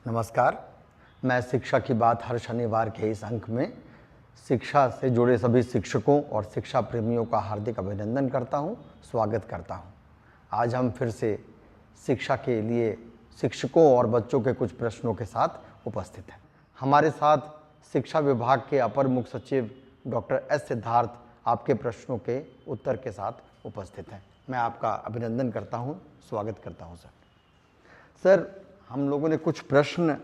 नमस्कार। मैं शिक्षा की बात हर शनिवार के इस अंक में शिक्षा से जुड़े सभी शिक्षकों और शिक्षा प्रेमियों का हार्दिक अभिनंदन करता हूं, स्वागत करता हूं। आज हम फिर से शिक्षा के लिए शिक्षकों और बच्चों के कुछ प्रश्नों के साथ उपस्थित हैं। हमारे साथ शिक्षा विभाग के अपर मुख्य सचिव डॉक्टर एस सिद्धार्थ आपके प्रश्नों के उत्तर के साथ उपस्थित हैं। मैं आपका अभिनंदन करता हूं, स्वागत करता हूं सर। हम लोगों ने कुछ प्रश्न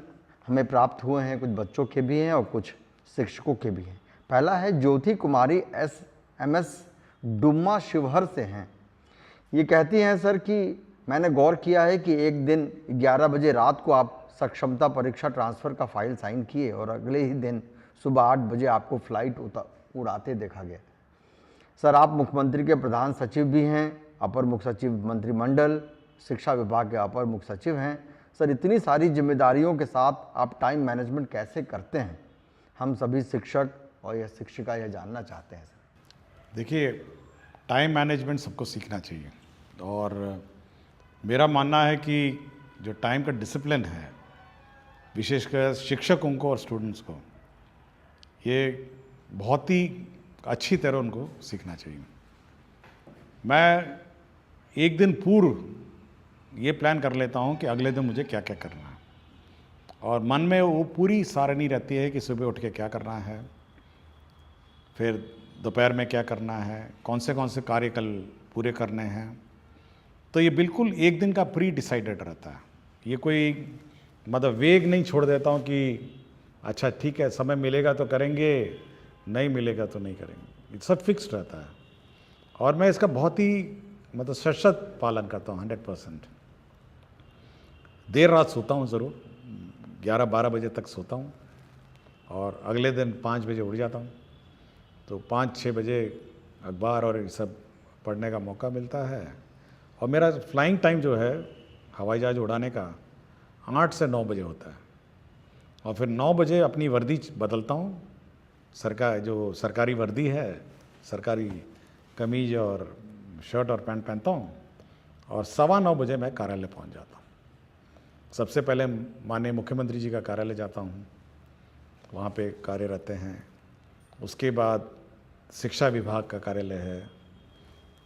हमें प्राप्त हुए हैं, कुछ बच्चों के भी हैं और कुछ शिक्षकों के भी हैं। पहला है ज्योति कुमारी MS डुम्मा शिवहर से हैं। ये कहती हैं सर कि मैंने गौर किया है कि एक दिन 11 बजे रात को आप सक्षमता परीक्षा ट्रांसफ़र का फाइल साइन किए और अगले ही दिन सुबह 8 बजे आपको फ्लाइट उड़ाते देखा गया। सर, आप मुख्यमंत्री के प्रधान सचिव भी हैं, अपर मुख्य सचिव मंत्रिमंडल, शिक्षा विभाग के अपर मुख्य सचिव हैं। सर, इतनी सारी जिम्मेदारियों के साथ आप टाइम मैनेजमेंट कैसे करते हैं? हम सभी शिक्षक और यह शिक्षिका यह जानना चाहते हैं सर। देखिए, टाइम मैनेजमेंट सबको सीखना चाहिए और मेरा मानना है कि जो टाइम का डिसिप्लिन है, विशेषकर शिक्षकों को और स्टूडेंट्स को, ये बहुत ही अच्छी तरह उनको सीखना चाहिए। मैं एक दिन पूर्व ये प्लान कर लेता हूँ कि अगले दिन मुझे क्या क्या करना है और मन में वो पूरी सारणी रहती है कि सुबह उठ के क्या करना है, फिर दोपहर में क्या करना है, कौन से कार्य कल पूरे करने हैं। तो ये बिल्कुल एक दिन का प्री डिसाइडेड रहता है। ये कोई मतलब वेग नहीं छोड़ देता हूँ कि अच्छा ठीक है, समय मिलेगा तो करेंगे, नहीं मिलेगा तो नहीं करेंगे। ये सब फिक्स्ड रहता है और मैं इसका बहुत ही मतलब सशक्त पालन करता हूँ, 100%। देर रात सोता हूँ ज़रूर, 11-12 बजे तक सोता हूँ और अगले दिन 5 बजे उठ जाता हूँ। तो 5-6 बजे अखबार और ये सब पढ़ने का मौका मिलता है और मेरा फ्लाइंग टाइम जो है हवाई जहाज़ उड़ाने का 8 से 9 बजे होता है और फिर 9 बजे अपनी वर्दी बदलता हूँ। जो सरकारी वर्दी है, सरकारी कमीज और शर्ट और पैंट पहनता हूँ और 9:15 बजे मैं कार्यालय पहुँच जाता हूँ। सबसे पहले माननीय मुख्यमंत्री जी का कार्यालय जाता हूँ, वहाँ पे कार्य रहते हैं। उसके बाद शिक्षा विभाग का कार्यालय है,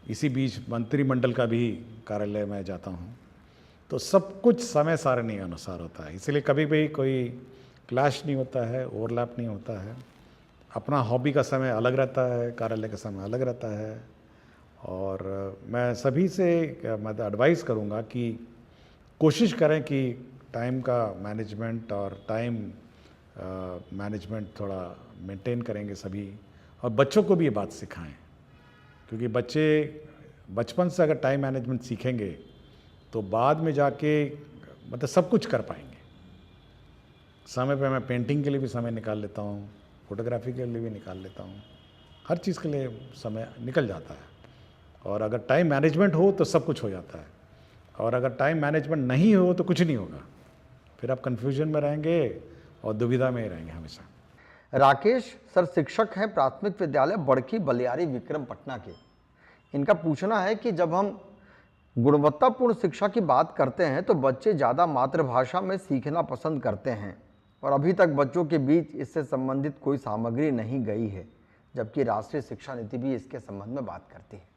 इसी बीच मंत्रिमंडल का भी कार्यालय में जाता हूँ। तो सब कुछ समय सारणी के अनुसार होता है, इसलिए कभी भी कोई क्लैश नहीं होता है, ओवरलैप नहीं होता है। अपना हॉबी का समय अलग रहता है, कार्यालय का समय अलग रहता है। और मैं सभी से मैं एडवाइस करूँगा कि कोशिश करें कि टाइम का मैनेजमेंट और टाइम मैनेजमेंट थोड़ा मेंटेन करेंगे सभी, और बच्चों को भी ये बात सिखाएं, क्योंकि बच्चे बचपन से अगर टाइम मैनेजमेंट सीखेंगे तो बाद में जाके मतलब सब कुछ कर पाएंगे। समय पे मैं पेंटिंग के लिए भी समय निकाल लेता हूँ, फोटोग्राफी के लिए भी निकाल लेता हूँ, हर चीज़ के लिए समय निकल जाता है। और अगर टाइम मैनेजमेंट हो तो सब कुछ हो जाता है, और अगर टाइम मैनेजमेंट नहीं हो तो कुछ नहीं होगा। फिर आप कंफ्यूजन में रहेंगे और दुविधा में ही रहेंगे हमेशा। राकेश सर शिक्षक हैं प्राथमिक विद्यालय बड़की बलियारी विक्रमपटना के। इनका पूछना है कि जब हम गुणवत्तापूर्ण शिक्षा की बात करते हैं तो बच्चे ज़्यादा मातृभाषा में सीखना पसंद करते हैं और अभी तक बच्चों के बीच इससे संबंधित कोई सामग्री नहीं गई है, जबकि राष्ट्रीय शिक्षा नीति भी इसके संबंध में बात करती है।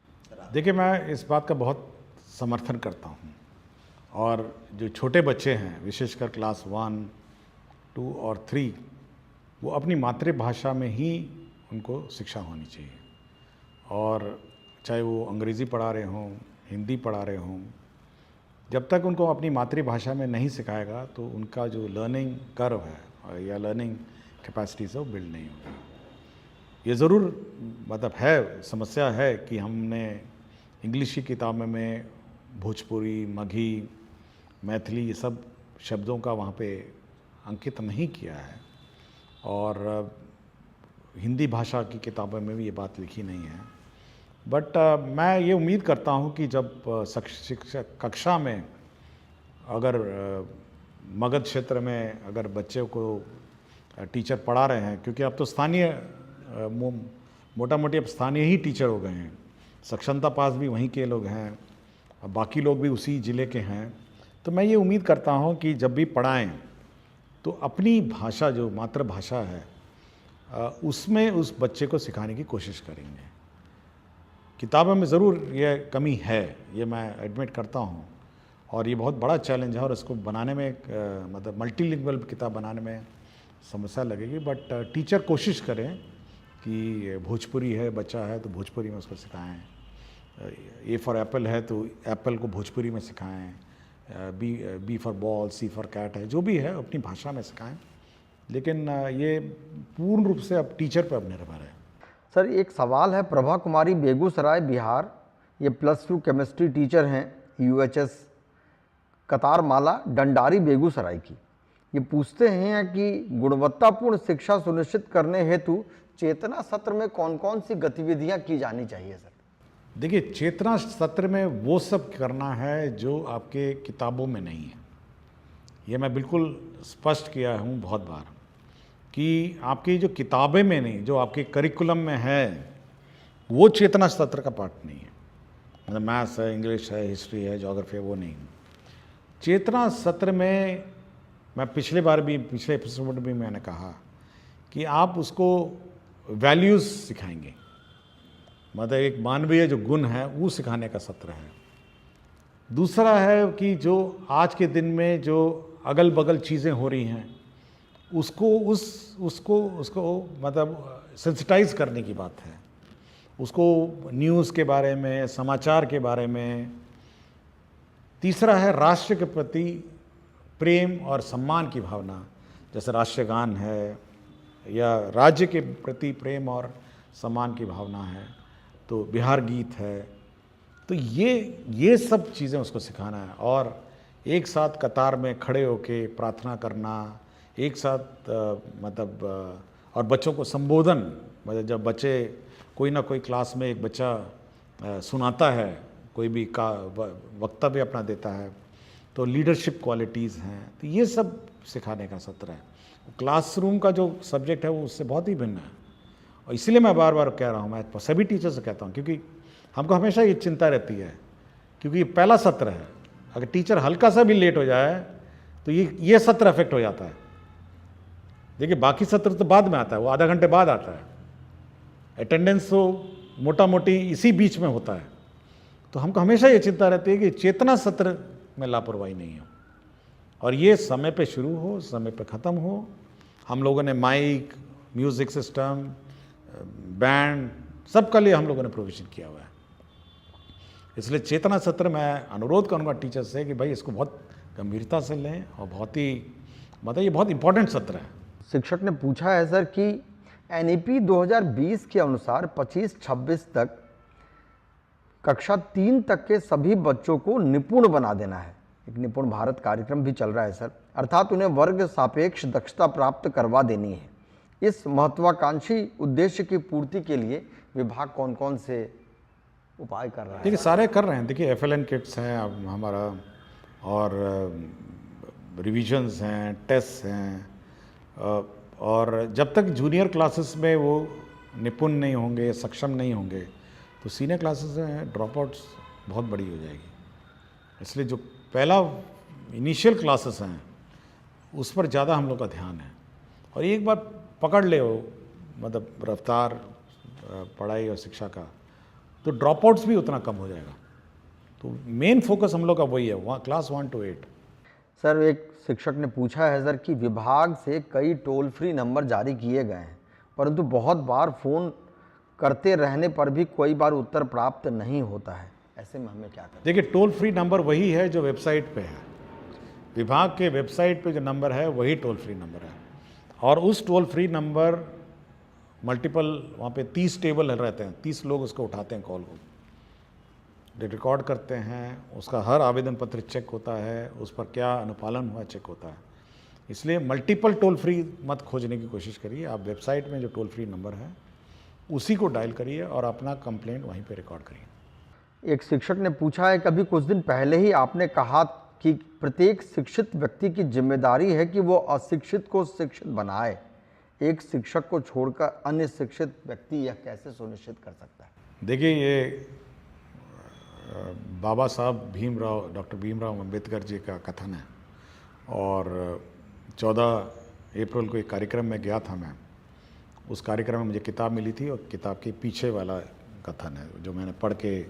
देखिए, मैं इस बात का बहुत समर्थन करता हूँ और जो छोटे बच्चे हैं, विशेषकर क्लास 1, 2 और 3, वो अपनी मातृभाषा में ही उनको शिक्षा होनी चाहिए। और चाहे वो अंग्रेज़ी पढ़ा रहे हों, हिंदी पढ़ा रहे हों, जब तक उनको अपनी मातृभाषा में नहीं सिखाएगा तो उनका जो लर्निंग कर्व है या लर्निंग कैपेसिटी से वो बिल्ड नहीं होगी। ये ज़रूर मतलब है, समस्या है कि हमने इंग्लिश की किताबों में भोजपुरी, मगही, मैथिली ये सब शब्दों का वहाँ पे अंकित नहीं किया है, और हिंदी भाषा की किताबों में भी ये बात लिखी नहीं है। बट मैं ये उम्मीद करता हूँ कि जब शिक्षक कक्षा में अगर मगध क्षेत्र में अगर बच्चे को टीचर पढ़ा रहे हैं, क्योंकि अब तो स्थानीय मोटा मोटी अब स्थानीय ही टीचर हो गए हैं, सक्षमता पास भी वहीं के लोग हैं और बाकी लोग भी उसी ज़िले के हैं, तो मैं ये उम्मीद करता हूँ कि जब भी पढ़ाएं तो अपनी भाषा जो मातृभाषा है उसमें उस बच्चे को सिखाने की कोशिश करेंगे। किताबों में ज़रूर ये कमी है, ये मैं एडमिट करता हूँ, और ये बहुत बड़ा चैलेंज है, और इसको बनाने में मतलब मल्टीलिंगुअल किताब बनाने में समस्या लगेगी। बट टीचर कोशिश करें कि भोजपुरी है, बच्चा है तो भोजपुरी में उसको सिखाएं, ए फॉर एप्पल है तो एप्पल को भोजपुरी में सिखाएं, B for ball, C for cat है, जो भी है अपनी भाषा में सिखाएं। लेकिन ये पूर्ण रूप से अब टीचर पर अब निर्भर है। सर एक सवाल है, प्रभा कुमारी बेगूसराय बिहार, ये +2 केमिस्ट्री टीचर हैं, UHS कतार माला डंडारी बेगूसराय की। ये पूछते हैं कि गुणवत्तापूर्ण शिक्षा सुनिश्चित करने हेतु चेतना सत्र में कौन कौन सी गतिविधियां की जानी चाहिए सर? देखिए, चेतना सत्र में वो सब करना है जो आपके किताबों में नहीं है। ये मैं बिल्कुल स्पष्ट किया हूँ बहुत बार कि आपकी जो किताबें में नहीं, जो आपके करिकुलम में है, वो चेतना सत्र का पार्ट नहीं है। मतलब मैथ्स है, इंग्लिश है, हिस्ट्री है, ज्योग्राफी है, वो नहीं। चेतना सत्र में मैं पिछले एपिसोड में भी मैंने कहा कि आप उसको वैल्यूज़ सिखाएंगे, मतलब एक मानवीय जो गुण है वो सिखाने का सत्र है। दूसरा है कि जो आज के दिन में जो अगल बगल चीज़ें हो रही हैं उसको मतलब सेंसिटाइज करने की बात है, उसको न्यूज़ के बारे में, समाचार के बारे में। तीसरा है राष्ट्र के प्रति प्रेम और सम्मान की भावना, जैसे राष्ट्रगान है या राज्य के प्रति प्रेम और सम्मान की भावना है, तो बिहार गीत है। तो ये सब चीज़ें उसको सिखाना है, और एक साथ कतार में खड़े होके प्रार्थना करना, एक साथ और बच्चों को संबोधन, मतलब जब बच्चे कोई ना कोई क्लास में एक बच्चा सुनाता है, कोई भी का वक्तव्य अपना देता है, तो लीडरशिप क्वालिटीज़ हैं, तो ये सब सिखाने का सत्र है। क्लासरूम का जो सब्जेक्ट है वो उससे बहुत ही भिन्न है, और इसलिए मैं बार बार कह रहा हूँ, मैं सभी टीचर से कहता हूँ, क्योंकि हमको हमेशा ये चिंता रहती है, क्योंकि ये पहला सत्र है। अगर टीचर हल्का सा भी लेट हो जाए तो ये सत्र अफेक्ट हो जाता है। देखिए, बाकी सत्र तो बाद में आता है, वो आधा घंटे बाद आता है, अटेंडेंस तो मोटा मोटी इसी बीच में होता है। तो हमको हमेशा ये चिंता रहती है कि चेतना सत्र में लापरवाही नहीं हो, और ये समय पे शुरू हो, समय पे ख़त्म हो। हम लोगों ने माइक, म्यूज़िक सिस्टम, बैंड, सबका लिए हम लोगों ने प्रोविज़न किया हुआ है। इसलिए चेतना सत्र मैं अनुरोध करूँगा टीचर से कि भाई इसको बहुत गंभीरता से लें, और बहुत ही मतलब ये बहुत इंपॉर्टेंट सत्र है। शिक्षक ने पूछा है सर कि NEP 2020 के अनुसार 25-26 तक कक्षा 3 तक के सभी बच्चों को निपुण बना देना है। एक निपुण भारत कार्यक्रम भी चल रहा है सर, अर्थात उन्हें वर्ग सापेक्ष दक्षता प्राप्त करवा देनी है। इस महत्वाकांक्षी उद्देश्य की पूर्ति के लिए विभाग कौन कौन से उपाय कर रहा है? देखिए, सारे कर रहे हैं। देखिए, FLN किट्स हैं अब हमारा, और रिविजन्स हैं, टेस्ट हैं, और जब तक जूनियर क्लासेस में वो निपुण नहीं होंगे, सक्षम नहीं होंगे, तो सीनियर क्लासेस में ड्रॉप आउट्स बहुत बड़ी हो जाएगी। इसलिए जो पहला इनिशियल क्लासेस हैं उस पर ज़्यादा हम लोग का ध्यान है, और एक बार पकड़ ले वो मतलब रफ्तार पढ़ाई और शिक्षा का, तो ड्रॉप आउट्स भी उतना कम हो जाएगा। तो मेन फोकस हम लोग का वही है, वहाँ क्लास 1 to 8। सर एक शिक्षक ने पूछा है सर कि विभाग से कई टोल फ्री नंबर जारी किए गए हैं, परंतु बहुत बार फ़ोन करते रहने पर भी कोई बार उत्तर प्राप्त नहीं होता है, ऐसे में हमें क्या करें? देखिए, टोल फ्री नंबर वही है जो वेबसाइट पे है। विभाग के वेबसाइट पे जो नंबर है वही टोल फ्री नंबर है, और उस टोल फ्री नंबर मल्टीपल वहाँ पे 30 टेबल रहते हैं, 30 लोग उसको उठाते हैं, कॉल को रिकॉर्ड करते हैं, उसका हर आवेदन पत्र चेक होता है, उस पर क्या अनुपालन हुआ चेक होता है। इसलिए मल्टीपल टोल फ्री मत खोजने की कोशिश करिए, आप वेबसाइट में जो टोल फ्री नंबर है उसी को डायल करिए और अपना कंप्लेंट वहीं पे रिकॉर्ड करिए। एक शिक्षक ने पूछा है, कभी कुछ दिन पहले ही आपने कहा कि प्रत्येक शिक्षित व्यक्ति की जिम्मेदारी है कि वो अशिक्षित को शिक्षित बनाए, एक शिक्षक को छोड़कर अन्य शिक्षित व्यक्ति यह कैसे सुनिश्चित कर सकता है? देखिए, ये बाबा साहब डॉक्टर भीमराव अम्बेडकर जी का कथन है, और 14 अप्रैल को एक कार्यक्रम में गया था मैं। उस कार्यक्रम में मुझे किताब मिली थी और किताब के पीछे वाला कथन है जो मैंने पढ़ के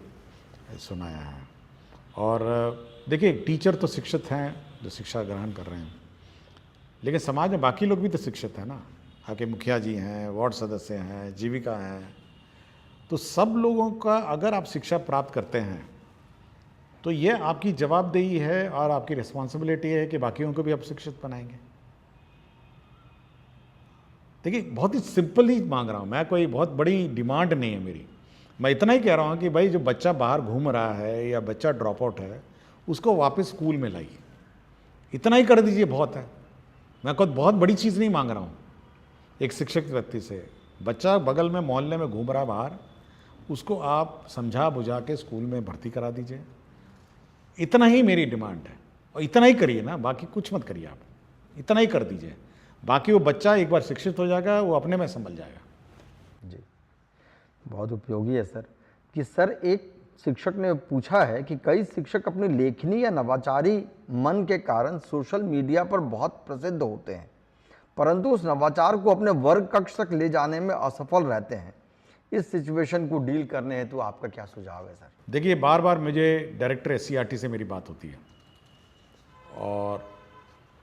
सुनाया है। और देखिए, टीचर तो शिक्षित हैं जो शिक्षा ग्रहण कर रहे हैं, लेकिन समाज में बाकी लोग भी तो शिक्षित हैं ना। आपके मुखिया जी हैं, वार्ड सदस्य हैं, जीविका हैं, तो सब लोगों का अगर आप शिक्षा प्राप्त करते हैं तो ये आपकी जवाबदेही है और आपकी रिस्पॉन्सिबिलिटी है कि बाकियों को भी आप शिक्षित बनाएंगे। देखिए, बहुत ही सिंपल ही मांग रहा हूँ मैं, कोई बहुत बड़ी डिमांड नहीं है मेरी। मैं इतना ही कह रहा हूँ कि भाई जो बच्चा बाहर घूम रहा है या बच्चा ड्रॉप आउट है उसको वापस स्कूल में लाइए, इतना ही कर दीजिए, बहुत है। मैं कोई बहुत बड़ी चीज़ नहीं मांग रहा हूँ एक शिक्षक व्यक्ति से। बच्चा बगल में मोहल्ले में घूम रहा है बाहर, उसको आप समझा बुझा के स्कूल में भर्ती करा दीजिए, इतना ही मेरी डिमांड है। और इतना ही करिए ना, बाकी कुछ मत करिए, आप इतना ही कर दीजिए। बाकी वो बच्चा एक बार शिक्षित हो जाएगा, वो अपने में संभल जाएगा। जी, बहुत उपयोगी है सर। कि सर एक शिक्षक ने पूछा है कि कई शिक्षक अपनी लेखनी या नवाचारी मन के कारण सोशल मीडिया पर बहुत प्रसिद्ध होते हैं, परंतु उस नवाचार को अपने वर्ग कक्ष तक ले जाने में असफल रहते हैं। इस सिचुएशन को डील करने हेतु आपका क्या सुझाव है सर? देखिए, बार बार मुझे डायरेक्टर एससीईआरटी से मेरी बात होती है और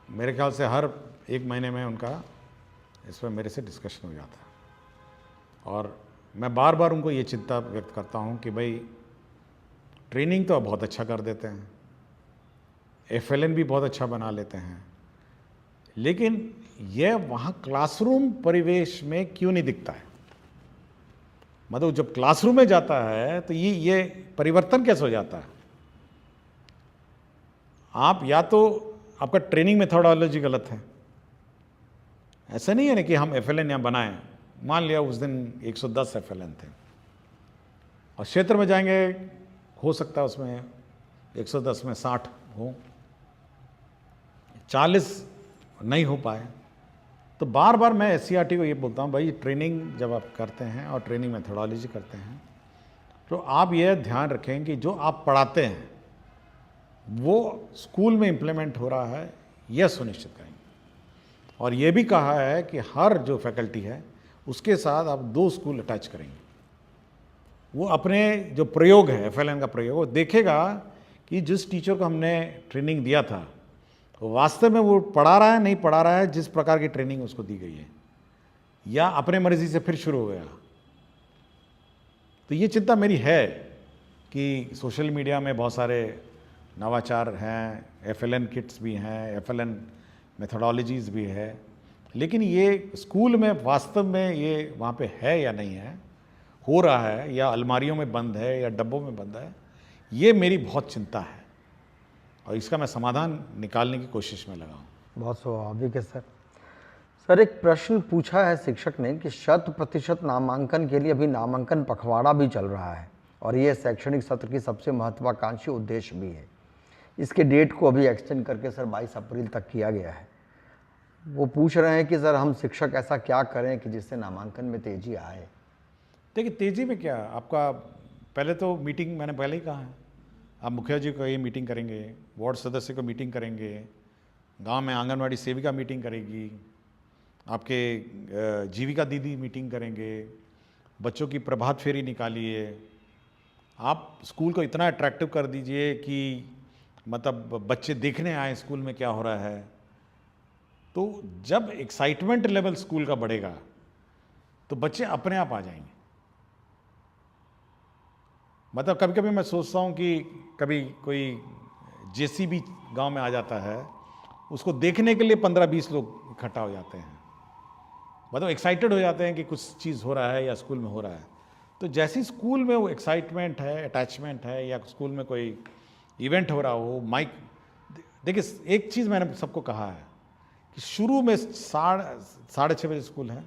मेरे ख्याल से हर एक महीने में उनका इस पर मेरे से डिस्कशन हो जाता है। और मैं बार बार उनको ये चिंता व्यक्त करता हूँ कि भाई ट्रेनिंग तो बहुत अच्छा कर देते हैं, एफएलएन भी बहुत अच्छा बना लेते हैं, लेकिन यह वहाँ क्लासरूम परिवेश में क्यों नहीं दिखता है? मतलब जब क्लासरूम में जाता है तो ये परिवर्तन कैसे हो जाता है? आप या तो आपका ट्रेनिंग मेथोडोलॉजी गलत है। ऐसा नहीं है ना कि हम एफएलएन यहाँ बनाएं, मान लिया उस दिन 110 एफएलएन थे और क्षेत्र में जाएंगे, हो सकता है उसमें 110 में 60 हो, 40 नहीं हो पाए। तो बार बार मैं एससीईआरटी को ये बोलता हूँ, भाई ट्रेनिंग जब आप करते हैं और ट्रेनिंग मेथोडोलॉजी करते हैं तो आप ये ध्यान रखें कि जो आप पढ़ाते हैं वो स्कूल में इम्प्लीमेंट हो रहा है, यह सुनिश्चित करेंगे। और ये भी कहा है कि हर जो फैकल्टी है उसके साथ आप 2 स्कूल अटैच करेंगे। वो अपने जो प्रयोग है एफएलएन का प्रयोग, वो देखेगा कि जिस टीचर को हमने ट्रेनिंग दिया था तो वास्तव में वो पढ़ा रहा है नहीं पढ़ा रहा है जिस प्रकार की ट्रेनिंग उसको दी गई है, या अपने मर्जी से फिर शुरू हो गया। तो ये चिंता मेरी है कि सोशल मीडिया में बहुत सारे नवाचार हैं, एफएलएन किट्स भी हैं, एफएलएन मेथोडोलॉजीज़ भी है, लेकिन ये स्कूल में वास्तव में ये वहाँ पे है या नहीं है, हो रहा है या अलमारियों में बंद है या डब्बों में बंद है, ये मेरी बहुत चिंता है और इसका मैं समाधान निकालने की कोशिश में लगा हूँ। बहुत स्वाभाविक है सर। सर एक प्रश्न पूछा है शिक्षक ने कि 100% नामांकन के लिए अभी नामांकन पखवाड़ा भी चल रहा है और ये शैक्षणिक सत्र की सबसे महत्वाकांक्षी उद्देश्य भी है। इसके डेट को अभी एक्सटेंड करके सर 22 अप्रैल तक किया गया है। वो पूछ रहे हैं कि सर हम शिक्षक ऐसा क्या करें कि जिससे नामांकन में तेजी आए? देखिए, तेज़ी में क्या, आपका पहले तो मीटिंग मैंने पहले ही कहा है, आप मुखिया जी को ये मीटिंग करेंगे, वार्ड सदस्य को मीटिंग करेंगे, गांव में आंगनवाड़ी सेविका मीटिंग करेगी, आपके जीविका दीदी मीटिंग करेंगे, बच्चों की प्रभात फेरी निकालिए, आप स्कूल को इतना अट्रैक्टिव कर दीजिए कि मतलब बच्चे देखने आए स्कूल में क्या हो रहा है। तो जब एक्साइटमेंट लेवल स्कूल का बढ़ेगा तो बच्चे अपने आप आ जाएंगे। मतलब कभी कभी मैं सोचता हूँ कि कभी कोई जेसीबी गांव में आ जाता है, उसको देखने के लिए 15-20 लोग इकट्ठा हो जाते हैं, मतलब एक्साइटेड हो जाते हैं कि कुछ चीज़ हो रहा है या स्कूल में हो रहा है। तो जैसे स्कूल में वो एक्साइटमेंट है, अटैचमेंट है, या स्कूल में कोई इवेंट हो रहा हो, माइक, देखिए एक चीज़ मैंने सबको कहा है कि शुरू में 6:30 बजे स्कूल है,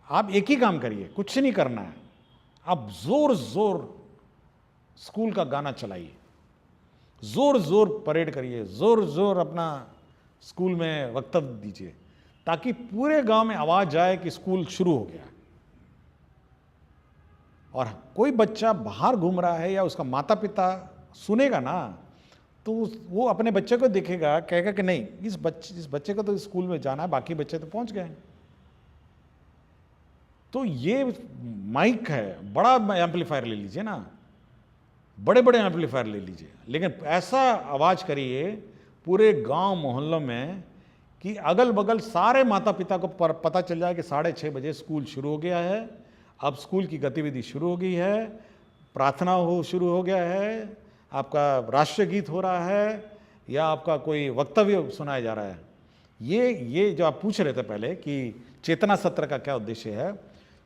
आप एक ही काम करिए, कुछ नहीं करना है, आप ज़ोर ज़ोर स्कूल का गाना चलाइए, ज़ोर ज़ोर परेड करिए, ज़ोर ज़ोर अपना स्कूल में वक्तव्य दीजिए, ताकि पूरे गांव में आवाज़ जाए कि स्कूल शुरू हो गया। और कोई बच्चा बाहर घूम रहा है या उसका माता पिता सुनेगा ना, तो वो अपने बच्चे को देखेगा, कहेगा कि नहीं इस बच्चे को तो स्कूल में जाना है, बाकी बच्चे तो पहुंच गए हैं। तो ये माइक है, बड़ा एम्पलीफायर ले लीजिए ना, बड़े बड़े एम्पलीफायर ले लीजिए, लेकिन ऐसा आवाज करिए पूरे गांव मोहल्लों में कि अगल बगल सारे माता पिता को पता चल जाए कि 6:30 बजे स्कूल शुरू हो गया है, अब स्कूल की गतिविधि शुरू हो गई है, प्रार्थना शुरू हो गया है, आपका राष्ट्रीय गीत हो रहा है या आपका कोई वक्तव्य सुनाया जा रहा है। ये जो आप पूछ रहे थे पहले कि चेतना सत्र का क्या उद्देश्य है,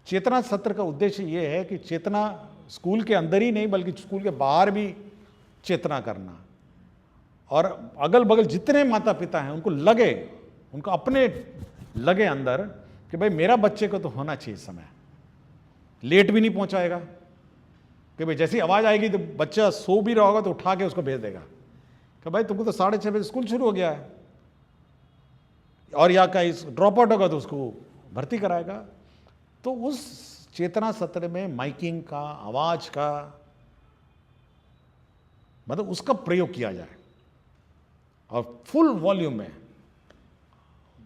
चेतना सत्र का उद्देश्य ये है कि चेतना स्कूल के अंदर ही नहीं बल्कि स्कूल के बाहर भी चेतना करना, और अगल बगल जितने माता पिता हैं उनको अपने लगे अंदर कि भाई मेरा बच्चे को तो होना चाहिए समय, लेट भी नहीं पहुंचाएगा, कि भाई जैसी आवाज आएगी तो बच्चा सो भी रहा होगा तो उठा के उसको भेज देगा कि भाई तुमको तो 6:30 बजे स्कूल शुरू हो गया है, और या कहीं ड्रॉप आउट होगा तो उसको भर्ती कराएगा। तो उस चेतना सत्र में माइकिंग का, आवाज का, मतलब उसका प्रयोग किया जाए और फुल वॉल्यूम में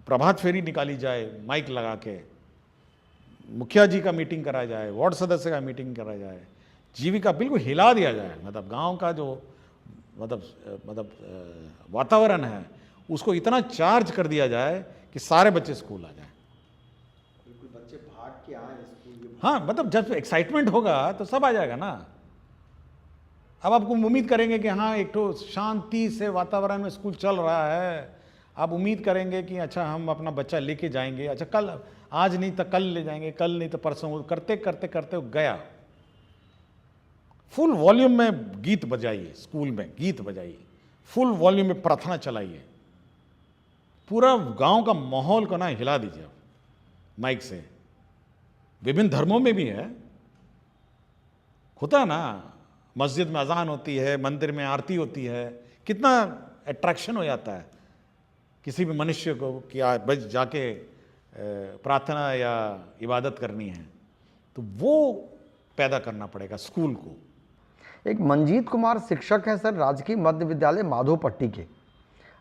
प्रभात फेरी निकाली जाए, माइक लगा के मुखिया जी का मीटिंग कराया जाए, वार्ड सदस्य का मीटिंग कराया जाए, जीविका बिल्कुल हिला दिया जाए, मतलब गांव का जो मतलब वातावरण है उसको इतना चार्ज कर दिया जाए कि सारे बच्चे स्कूल आ जाए। बिल्कुल बच्चे भाग के आए स्कूल। हाँ, मतलब जब एक्साइटमेंट होगा तो सब आ जाएगा ना। अब आपको उम्मीद करेंगे कि हाँ एक तो शांति से वातावरण में स्कूल चल रहा है, आप उम्मीद करेंगे कि अच्छा हम अपना बच्चा लेके जाएंगे, अच्छा कल, आज नहीं तो कल ले जाएंगे, कल नहीं तो परसों, करते करते करते गया। फुल वॉल्यूम में गीत बजाइए, स्कूल में गीत बजाइए, फुल वॉल्यूम में प्रार्थना चलाइए, पूरा गांव का माहौल को ना हिला दीजिए माइक से। विभिन्न धर्मों में भी है, होता है ना, मस्जिद में अजान होती है, मंदिर में आरती होती है, कितना अट्रैक्शन हो जाता है किसी भी मनुष्य को कि बस जाके प्रार्थना या इबादत करनी है, तो वो पैदा करना पड़ेगा स्कूल को। एक मंजीत कुमार शिक्षक हैं सर, राजकीय मध्य विद्यालय माधोपट्टी के।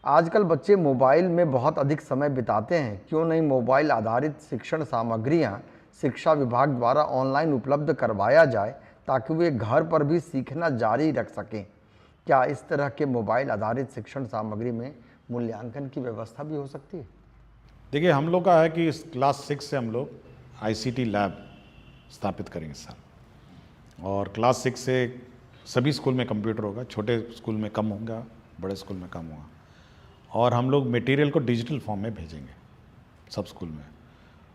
आजकल बच्चे मोबाइल में बहुत अधिक समय बिताते हैं, क्यों नहीं मोबाइल आधारित शिक्षण सामग्रियां शिक्षा विभाग द्वारा ऑनलाइन उपलब्ध करवाया जाए ताकि वे घर पर भी सीखना जारी रख सकें। क्या इस तरह के मोबाइल आधारित शिक्षण सामग्री में मूल्यांकन की व्यवस्था भी हो सकती है? देखिए, हम लोग का है कि इस क्लास 6 से हम लोग ICT लैब स्थापित करेंगे सर, और क्लास 6 से सभी स्कूल में कंप्यूटर होगा, छोटे स्कूल में कम होगा, बड़े स्कूल में कम होगा, और हम लोग मटेरियल को डिजिटल फॉर्म में भेजेंगे सब स्कूल में,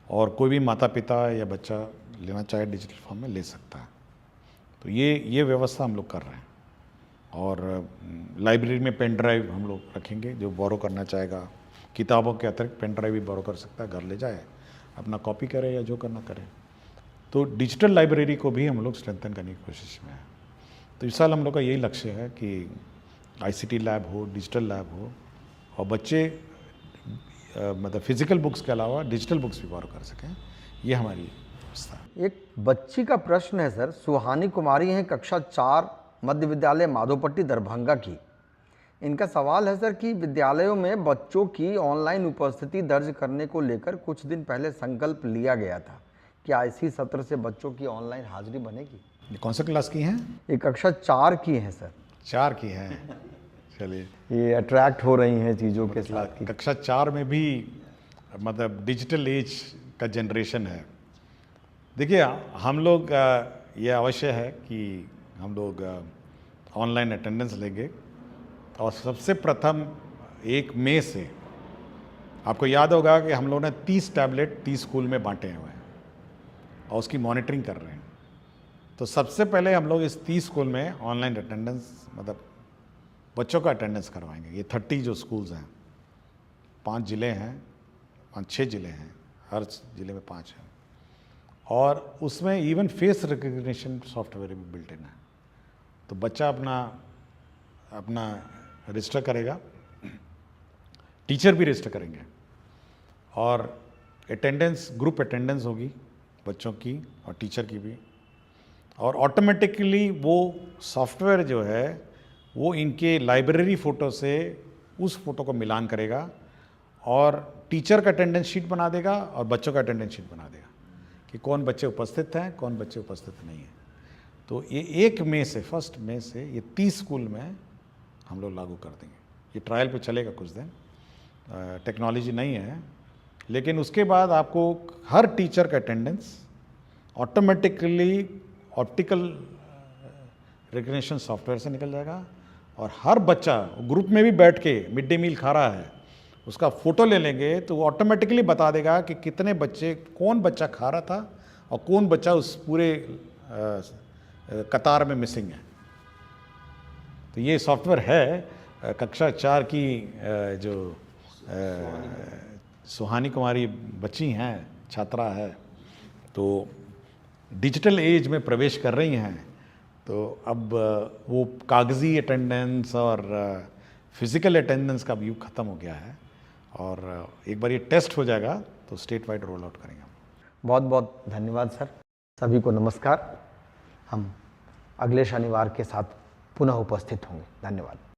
और कोई भी माता पिता या बच्चा लेना चाहे डिजिटल फॉर्म में ले सकता है। तो ये व्यवस्था हम लोग कर रहे हैं, और लाइब्रेरी में पेन ड्राइव हम लोग रखेंगे, जो बोरो करना चाहेगा किताबों के अतिरिक्त पेन ड्राइव भी बोरो कर सकता है, घर ले जाए अपना कॉपी करे या जो करना करे। तो डिजिटल लाइब्रेरी को भी हम लोग स्ट्रेंथन करने की कोशिश में है। तो इस साल हम लोग का यही लक्ष्य है कि ICT लैब हो, डिजिटल लैब हो, और बच्चे मतलब फिजिकल बुक्स के अलावा डिजिटल बुक्स भी बोरो कर सकें, ये हमारी व्यवस्था है। एक बच्ची का प्रश्न है सर, सुहानी कुमारी हैं, कक्षा 4 मध्य विद्यालय माधोपट्टी दरभंगा की। इनका सवाल है सर कि विद्यालयों में बच्चों की ऑनलाइन उपस्थिति दर्ज करने को लेकर कुछ दिन पहले संकल्प लिया गया था, क्या इसी सत्र से बच्चों की ऑनलाइन हाजिरी बनेगी? ये कौन सा क्लास की हैं? ये कक्षा 4 की हैं सर। 4 की हैं, चलिए, ये अट्रैक्ट हो रही हैं चीज़ों के साथ की। कक्षा 4 में भी मतलब डिजिटल एज का जनरेशन है। देखिए, हम लोग ये अवश्य है कि हम लोग ऑनलाइन अटेंडेंस लेंगे, और सबसे प्रथम 1 मई से आपको याद होगा कि हम लोगों ने 30 टैबलेट 30 स्कूल में बांटे हुए हैं और उसकी मॉनिटरिंग कर रहे हैं। तो सबसे पहले हम लोग इस 30 स्कूल में ऑनलाइन अटेंडेंस, मतलब बच्चों का अटेंडेंस करवाएंगे। ये 30 जो स्कूल्स हैं, 5 ज़िले हैं, 5-6 ज़िले हैं, हर ज़िले में 5 हैं, और उसमें इवन फेस रिकग्निशन सॉफ्टवेयर भी बिल्ट इन है। तो बच्चा अपना रजिस्टर करेगा, टीचर भी रजिस्टर करेंगे, और अटेंडेंस, ग्रुप अटेंडेंस होगी बच्चों की और टीचर की भी, और ऑटोमेटिकली वो सॉफ्टवेयर जो है वो इनके लाइब्रेरी फ़ोटो से उस फ़ोटो को मिलान करेगा और टीचर का अटेंडेंस शीट बना देगा और बच्चों का अटेंडेंस शीट बना देगा कि कौन बच्चे उपस्थित हैं, कौन बच्चे उपस्थित नहीं हैं। तो ये 1 मई से ये 30 स्कूल में हम लोग लागू कर देंगे। ये ट्रायल पे चलेगा कुछ दिन, टेक्नोलॉजी नहीं है, लेकिन उसके बाद आपको हर टीचर का attendance automatically optical recognition software से निकल जाएगा और हर बच्चा ग्रुप में भी बैठ के मिड डे मील खा रहा है, उसका फ़ोटो ले लेंगे तो वो ऑटोमेटिकली बता देगा कि कितने बच्चे, कौन बच्चा खा रहा था और कौन बच्चा उस पूरे कतार में मिसिंग है। तो ये सॉफ्टवेयर है। कक्षा 4 की जो सुहानी कुमारी बच्ची हैं, छात्रा है, तो डिजिटल एज में प्रवेश कर रही हैं, तो अब वो कागज़ी अटेंडेंस और फिज़िकल अटेंडेंस का भी युग ख़त्म हो गया है और एक बार ये टेस्ट हो जाएगा तो स्टेट वाइड रोल आउट करेंगे। बहुत बहुत धन्यवाद सर। सभी को नमस्कार। हम अगले शनिवार के साथ पुनः उपस्थित होंगे। धन्यवाद।